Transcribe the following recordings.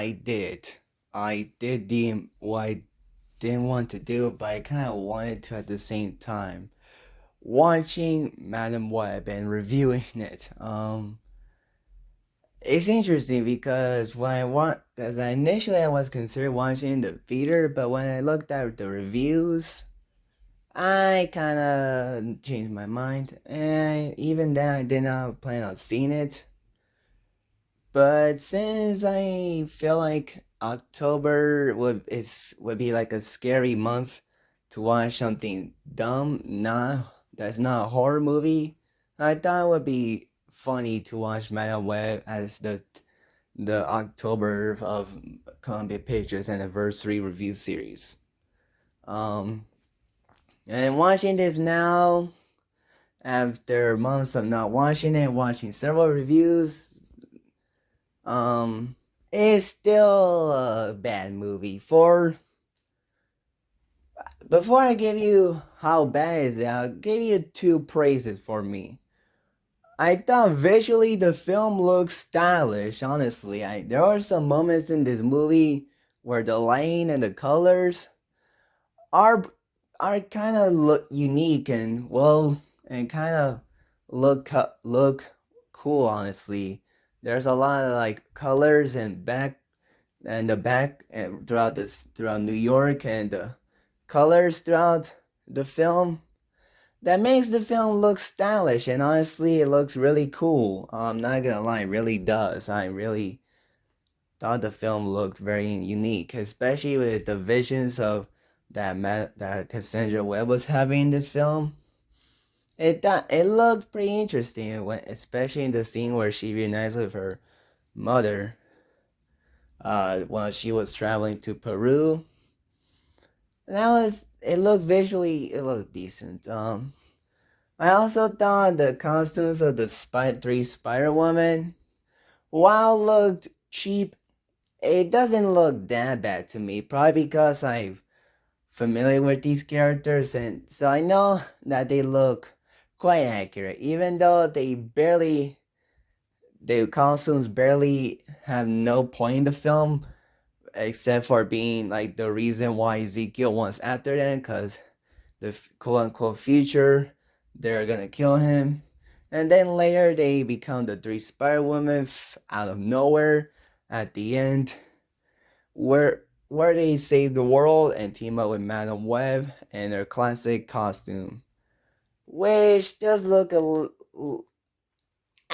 I did. I did the what I didn't want to do, but I kind of wanted to at the same time. Watching Madam Web and reviewing it. It's interesting because because initially I was considering watching the theater, but when I looked at the reviews, I kind of changed my mind, and even then I did not plan on seeing it. But since I feel like October would be like a scary month to watch something dumb, that's not a horror movie, I thought it would be funny to watch Madam Web as the October of Columbia Pictures anniversary review series. Um, and watching this now, after months of not watching it, watching several reviews, um, it's still a bad movie. For Before I give you how bad is it, I'll give you two praises for me. I thought visually the film looks stylish. Honestly, there are some moments in this movie where the lighting and the colors are are kind of look unique and and kind of look cool. Honestly, there's a lot of like colors and the back and throughout New York and the colors throughout the film that makes the film look stylish, and honestly it looks really cool. I'm not gonna lie, it really does. I really thought the film looked very unique, especially with the visions of that Cassandra Webb was having in this film. It looked pretty interesting, especially in the scene where she reunites with her mother while she was traveling to Peru. It looked visually, it looked decent. I also thought the costumes of the three Spider Woman, while looked cheap, it doesn't look that bad to me. Probably because I'm familiar with these characters, and so I know that they look quite accurate, even though their costumes barely have no point in the film, except for being like the reason why Ezekiel wants after them, because the quote unquote future, they're gonna kill him. And then later they become the three Spider Women out of nowhere at the end, where they save the world and team up with Madam Web and their classic costume, which does look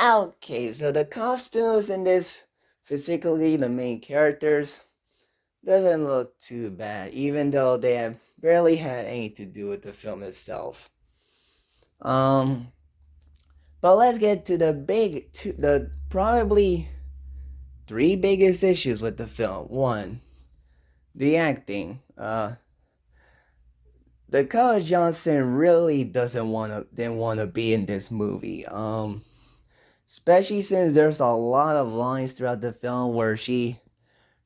okay. So the costumes in this, physically the main characters, doesn't look too bad, even though they have barely had anything to do with the film itself. Um, but let's get to the probably three biggest issues with the film. One, the acting. Dakota Johnson really didn't want to be in this movie. Especially since there's a lot of lines throughout the film where she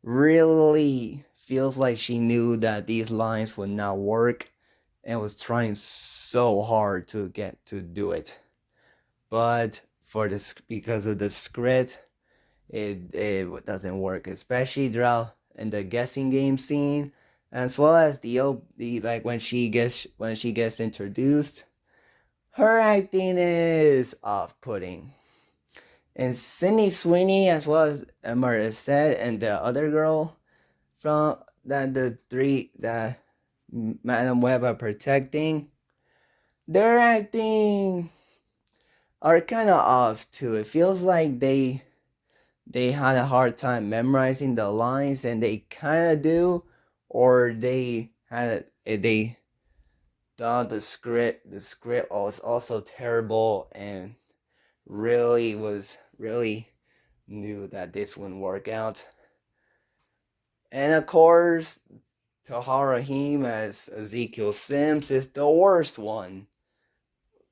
really feels like she knew that these lines would not work and was trying so hard to get to do it. But because of the script, it doesn't work, especially throughout in the guessing game scene, as well as the like when she gets introduced. Her acting is off-putting, and Sydney Sweeney, as well as Emma said, and the other girl from that the three that Madam Web are protecting, their acting are kind of off too. It feels like they had a hard time memorizing the lines, and they kind of do, or they thought the script was also terrible and really knew that this wouldn't work out. And of course, Tahar Rahim as Ezekiel Sims is the worst one,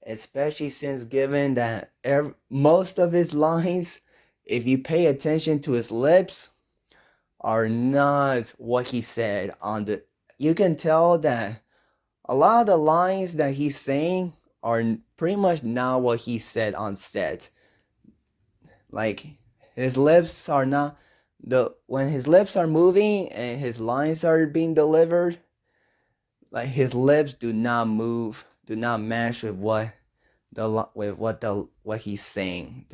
especially since given that most of his lines, if you pay attention to his lips, are not what he said on the. You can tell that a lot of the lines that he's saying are pretty much not what he said on set. Like his lips are not the when his lips are moving and his lines are being delivered, like his lips do not move, do not match with what he's saying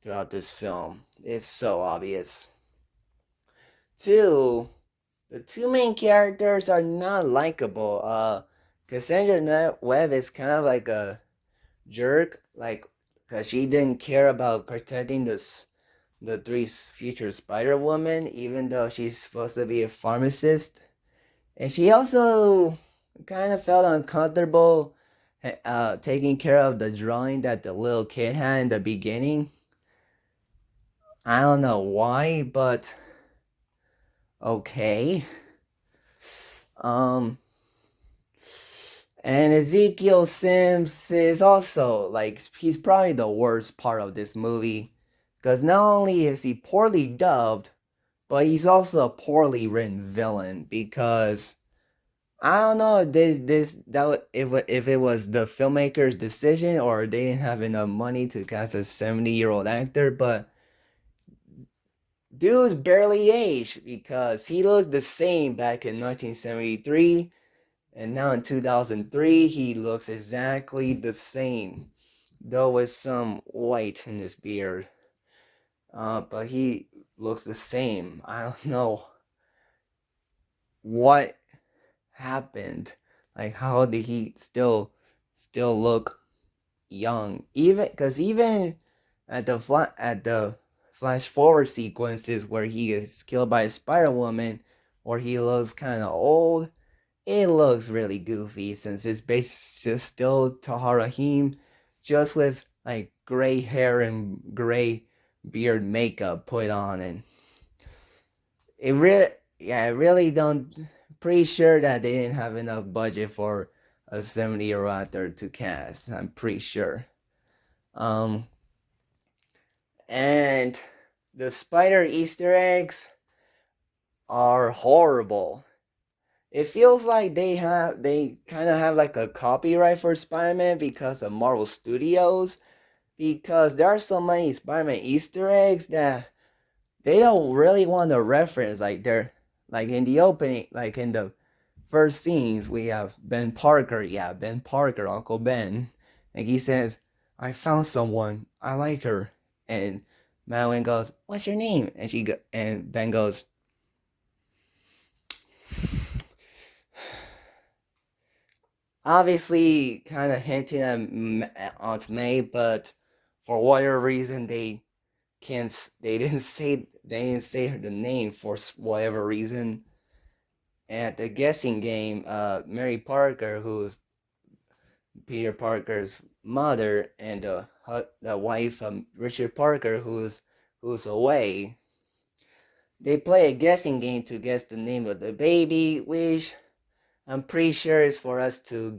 throughout this film. It's so obvious. Two, the two main characters are not likable. Cassandra Webb is kind of like a jerk, like, because she didn't care about protecting the three future Spider Woman, even though she's supposed to be a pharmacist. And she also kind of felt uncomfortable taking care of the drawing that the little kid had in the beginning. I don't know why, but okay. Um, and Ezekiel Sims is also like he's probably the worst part of this movie, because not only is he poorly dubbed, but he's also a poorly written villain. Because I don't know if if it was the filmmaker's decision or they didn't have enough money to cast a 70-year-old actor, but dude barely aged because he looked the same back in 1973, and now in 2003 he looks exactly the same, though with some white in his beard. But he looks the same. I don't know what happened. Like, how did he still look young? Even at the flash forward sequences where he is killed by a Spider Woman, or he looks kind of old, it looks really goofy since it's basically still Tahar Rahim, just with like gray hair and gray beard makeup put on, and it really, yeah, I really don't. Pretty sure that they didn't have enough budget for a 70-year-old actor to cast. I'm pretty sure. Um, and the spider Easter eggs are horrible. It feels like they kind of have like a copyright for Spider-Man because of Marvel Studios, because there are so many Spider-Man Easter eggs that they don't really want to reference. Like they're like in the opening, like in the first scenes, we have Ben Parker. Yeah, Ben Parker, Uncle Ben, and he says, "I found someone. I like her." And Madeline goes, "What's your name?" And Ben goes, obviously kind of hinting at Aunt May, but for whatever reason they didn't say the name for whatever reason. At the guessing game, Mary Parker, who's Peter Parker's mother, and the wife of Richard Parker, who's away, they play a guessing game to guess the name of the baby, which I'm pretty sure is for us to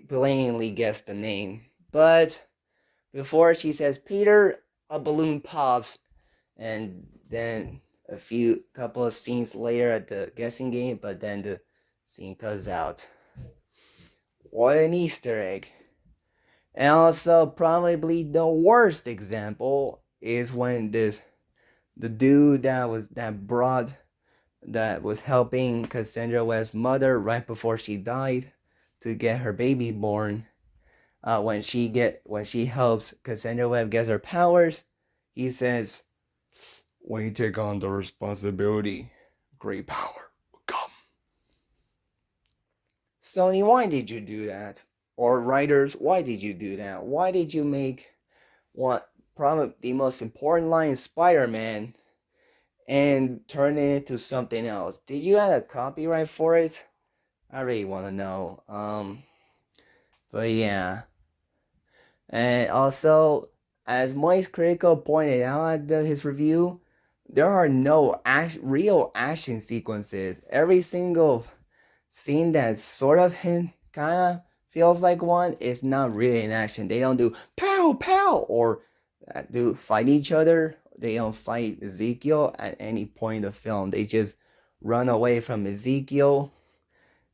plainly guess the name. But before she says Peter, a balloon pops, and then a couple of scenes later at the guessing game, but then the scene cuts out. What an Easter egg! And also, probably the worst example is when the dude that was helping Cassandra Webb's mother right before she died to get her baby born. When she helps Cassandra Webb get her powers, he says, "When you take on the responsibility, great power will come." Sony, why did you do that? Or writers, why did you do that? Why did you make what probably the most important line in Spider-Man and turn it into something else? Did you have a copyright for it? I really want to know. But yeah. And also, as Moist Critical pointed out at his review, there are no real action sequences. Every single scene that sort of kind of feels like one is not really an action. They don't do pow pow or do fight each other. They don't fight Ezekiel at any point in the film. They just run away from Ezekiel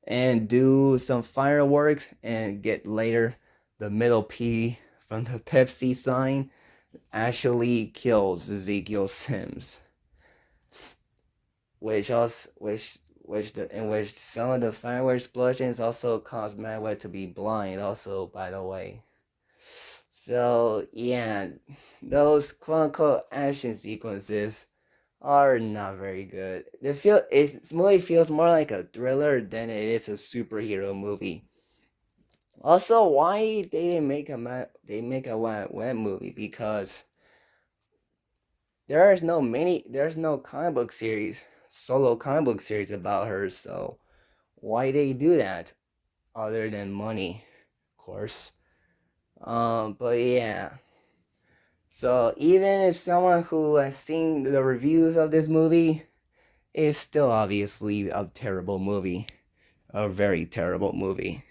and do some fireworks and get later the middle P from the Pepsi sign. actually kills Ezekiel Sims, which some of the fireworks explosions also caused Mayweather to be blind. Also, by the way, so yeah, those quote unquote action sequences are not very good. This movie feels more like a thriller than it is a superhero movie. Also, why they didn't make a Wild Wet movie? Because there's no comic book series, solo comic book series about her. So why they do that? Other than money, of course. But yeah. So even if someone who has seen the reviews of this movie, it's still obviously a terrible movie, a very terrible movie.